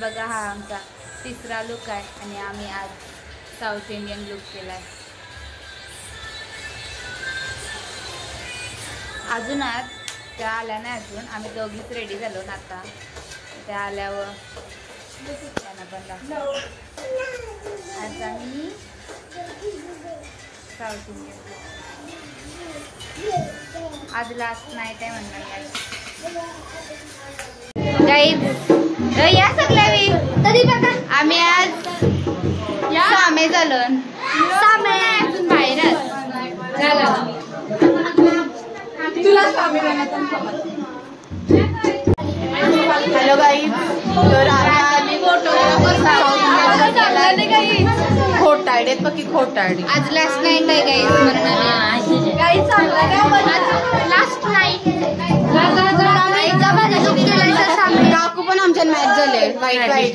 बघा हा आमचा तिसरा लुक आहे आणि आम्ही आज साऊथ इंडियन लुक केला आहे. अजून आज त्या आल्या नाही, अजून आम्ही दोघीच रेडी झालो ना. आता त्या आल्यावर त्यांना पण दाखवू. आज आम्ही साऊथ इंडियन आज लास्ट नाईट आहे म्हणणार गाईज. या सगळ्यावी तरी बघा आम्ही आज सामे झालो. सामे अजून बाहेरच झालं. Hello guys. तर खोटारडे पक्की खोटारडी आज लास्ट नाईट आहे गाईज म्हणून लास्ट नाईट. काकू पण आमच्या मॅच झाले वाईट वाईट.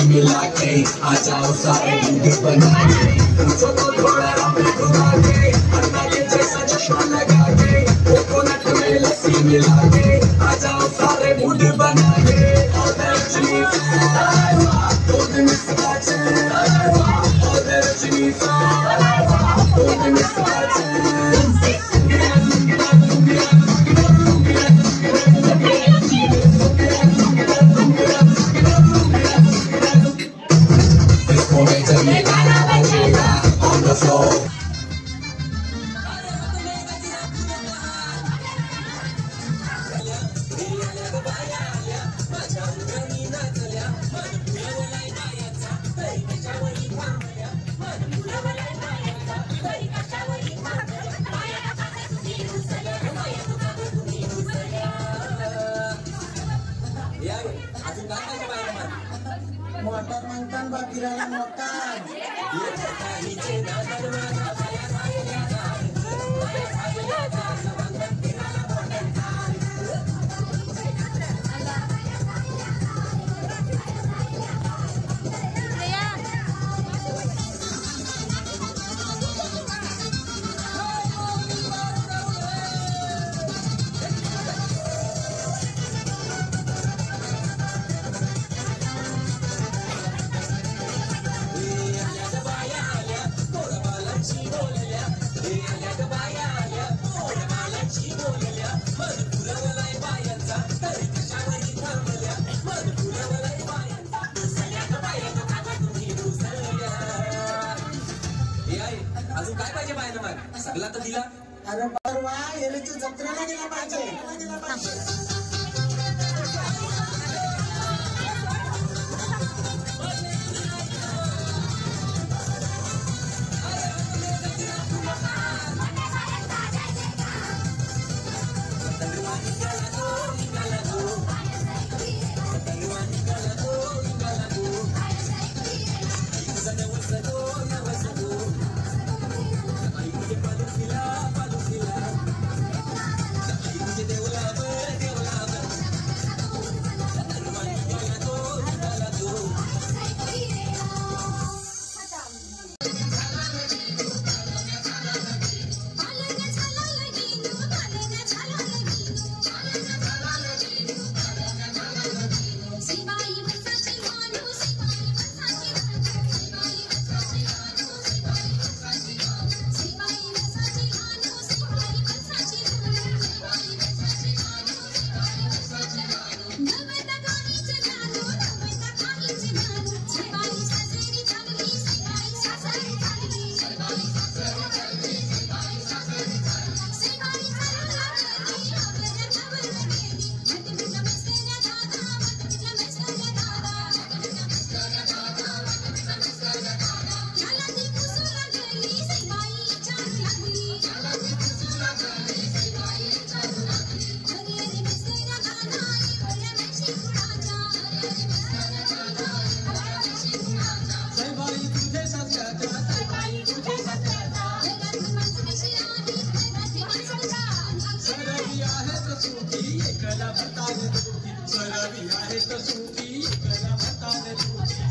मिला के आ जाओ सारे वीडियो बना के तुझको तो थोड़ा रंग घुमा के अन्ना के जैसा चश्मा लगा के कोकोनट में लस्सी मिला के आ जाओ सारे मूड बना के मोटर मंथन बाकीराला मोटर अजून काय पाहिजे बाहेर मग सगळा तर दिला. अरे परवा एलेच्या जत्रेला गेला पाहिजे. देवला सूटी एकला भतार दूटी सरवी आहे कसूटी एकला भतार दूटी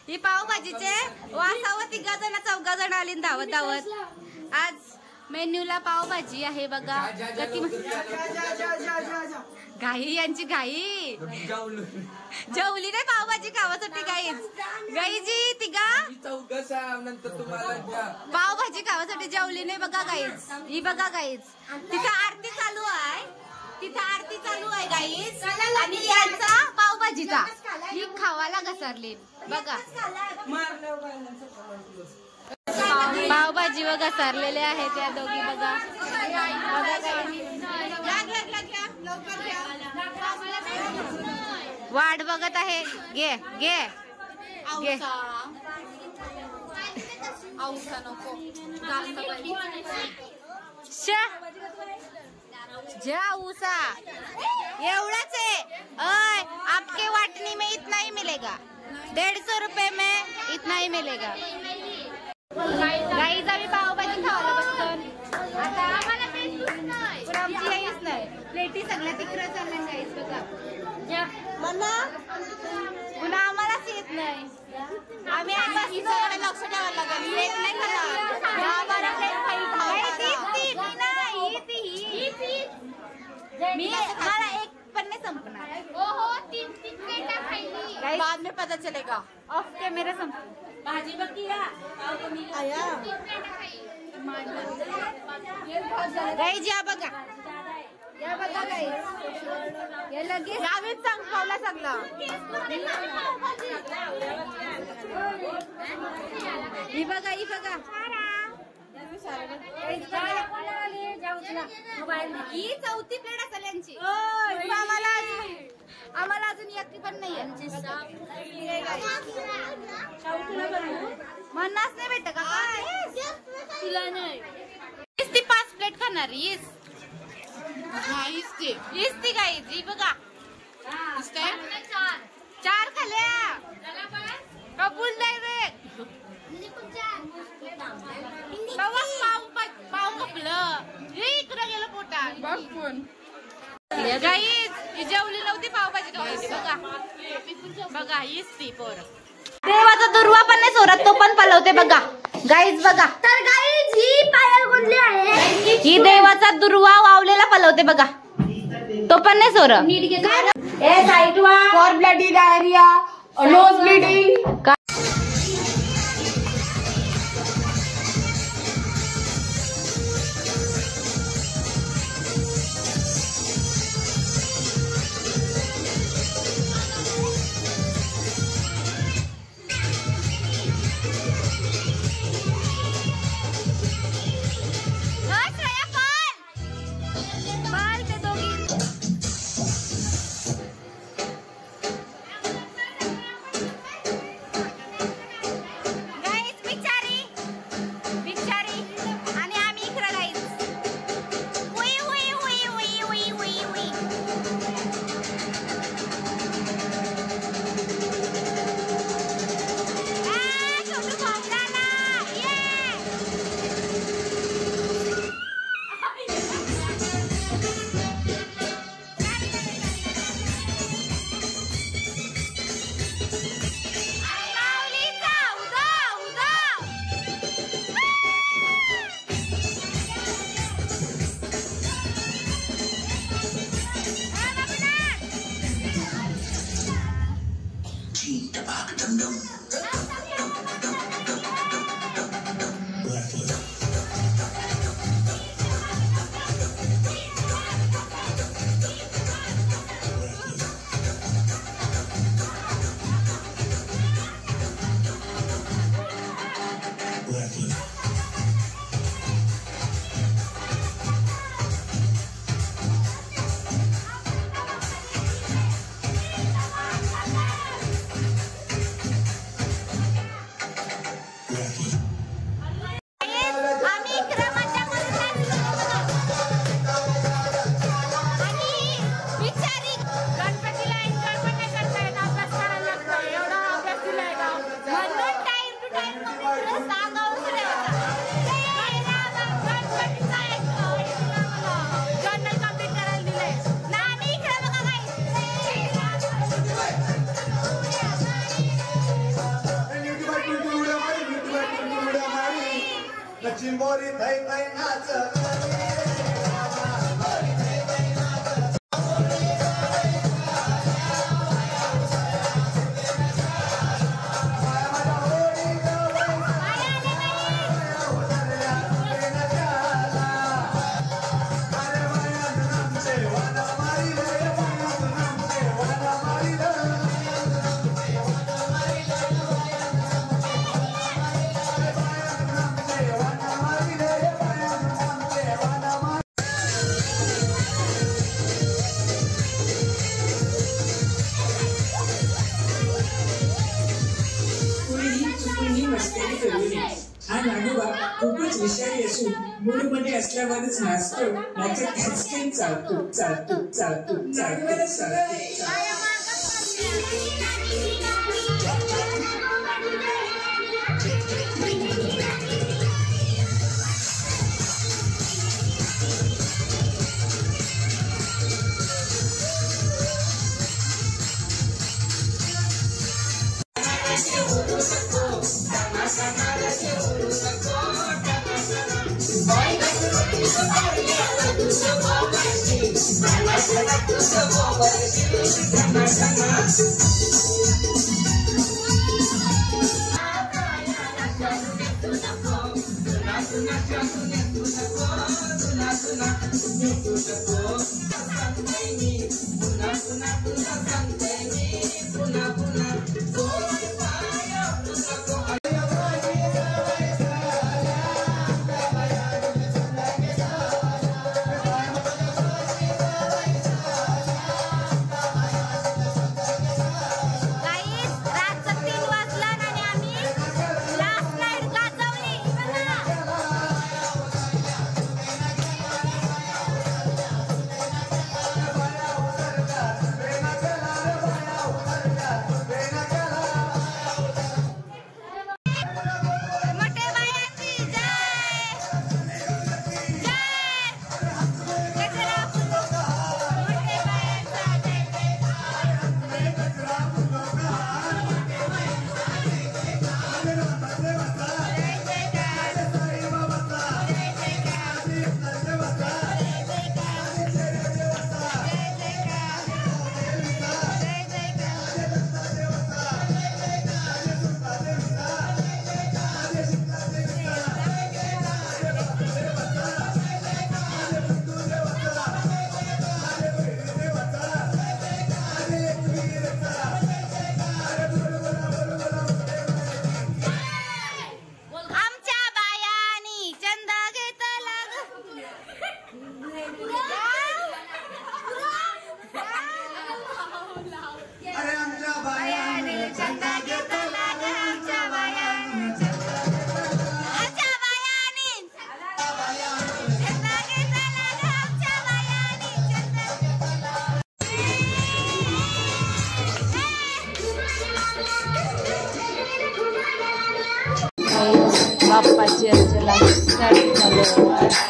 ही पावभाजीचे वासावं 3 जण 4 जण आली धावत धावत. आज मेन्यूला पावभाजी आहे बघा. घाई यांची घाई जेवली नाही पावभाजी खावासाठी गाईजी तिघा पावभाजी खावासाठी जेवली नाही बघा गाईज. ही बघा गाईज तिथं आरती चालू आहे. गाईज आणि यांचा पावभाजीचा ही खावाला घसरली बघा. पावभाजी व घसरलेले आहेत त्या दोघी बघा. वाट बघत आहे. घे घे घे उसा एवढाच है. आपके वाटनी में इतना ही मिलेगा. 150 रुपए में इतना ही नहीं मिलेगा. गाईज आम्ही पावभाजी खावायला बसतो. आता आम्हाला पण आमची काहीच नाही. प्लेटी सगळ्या तिकडे चालल्या गाईज बघा. पुन्हा आम्हालाच येत नाही. आम्ही लक्ष ठेवायला लागेल. प्लेट नाही मला एक पण नाही संपणार. बाद में पता चलेगा. ऑफ कॅमेरा संपतो. भाजी बघी गाईज या बघा. या बघा गाईज. या लगेच आम्हीच संपवला सगळा. ही बघा ही बघा. ही चौथी प्लेट असेल यांची. आम्हाला अजून एकटी पण नाही. म्हणणार नाही भेटत का तुला नाही. ती 5 प्लेट खाणार. ती गाई जी बघा. 4 खाल्या. कबूल डायरेक्ट. पाव कपलं. इकडं गेलं पोटात. गाईज ही जेवली नव्हती पावभाजी खावायची. बघा बघा हीच ती पोर. देवाचा दुर्वा पण नाही सोरत तो पण पलवते बघा. गाईज बघा. तर गाईज ही पायल गुंडली आहे. ही देवाचा दुर्वा वावलेला पलवते बघा. तो पण नाही सोरत. For bloody diarrhoea, nose bleeding. चिंबोरी थै थै नाच. हा नागोबा खूपच विषारी असून मूडमध्ये असल्यावरच नाचतो. नाचा कॅचकेन चालतो चालतो चालतो चालतो चालतो. बाप्पाची अर्चना स्टार्ट झालं.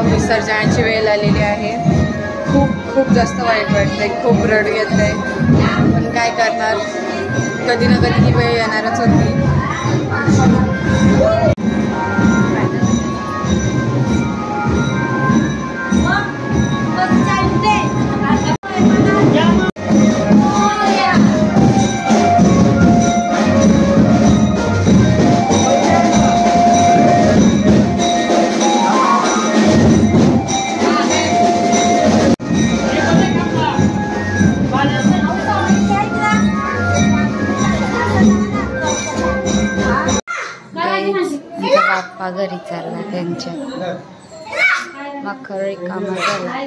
विसर्जनाची वेळ आलेली आहे. खूप जास्त वाईट वाटतंय, खूप रड येतंय, पण काय करणार, कधी ना कधी ही वेळ येणारच होती. बाप्पा घरी चालला त्यांच्या मखर कामा झाला.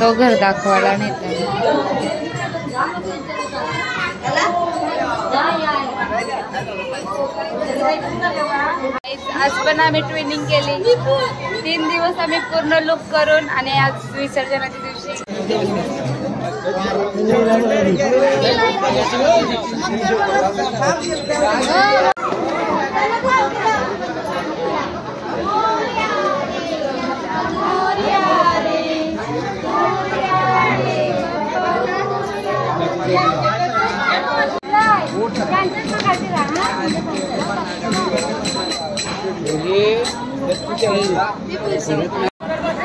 तो घर दाखवायला नेता. आज पण आम्ही ट्रेनिंग केली. 3 दिवस आम्ही पूर्ण लुक करून आणि आज विसर्जनाच्या दिवशी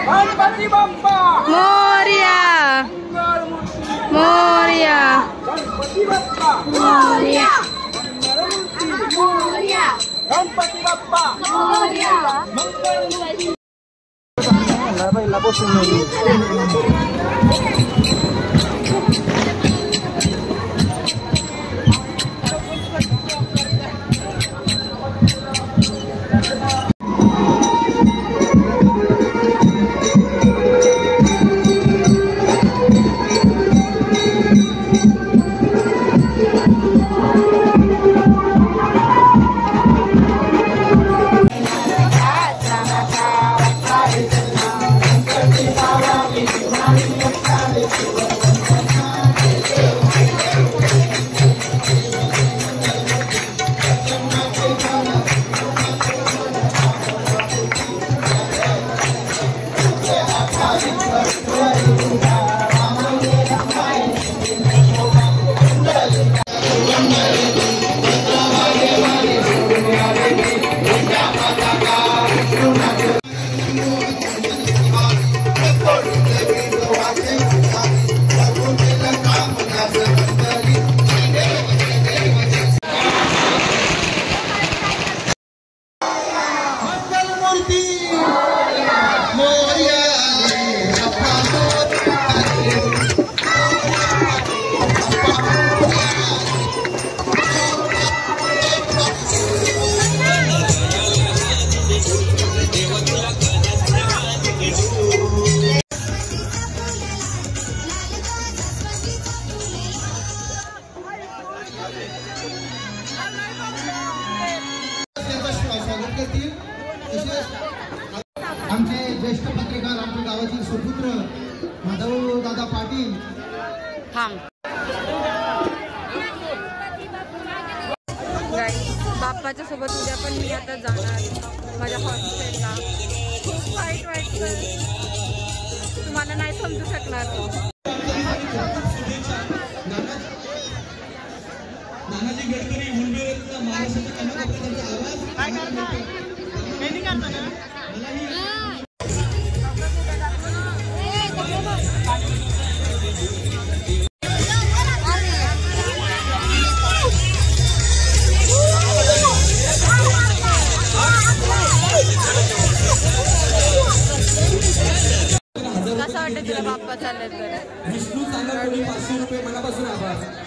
गणपती बाप्पा मोरया मोरया गणपती बाप्पा मोरया गणपती बाप्पा आमचे ज्येष्ठ पत्रकार आमच्या गावातील सुपुत्र माधव दादा पाटील. बाप्पाच्या सोबत उद्या पण मी आता जाणार माझ्या हॉस्टेलला. खूप वाईट वाटतं, तुम्हाला नाही समजू शकणार. नानाजी गडकरी हुंडेचा महाराष्ट्राचा कसं वाटतं तुला बाप्पा चालले तर? विष्णू सांगा 500 रुपये मनापासून आभार.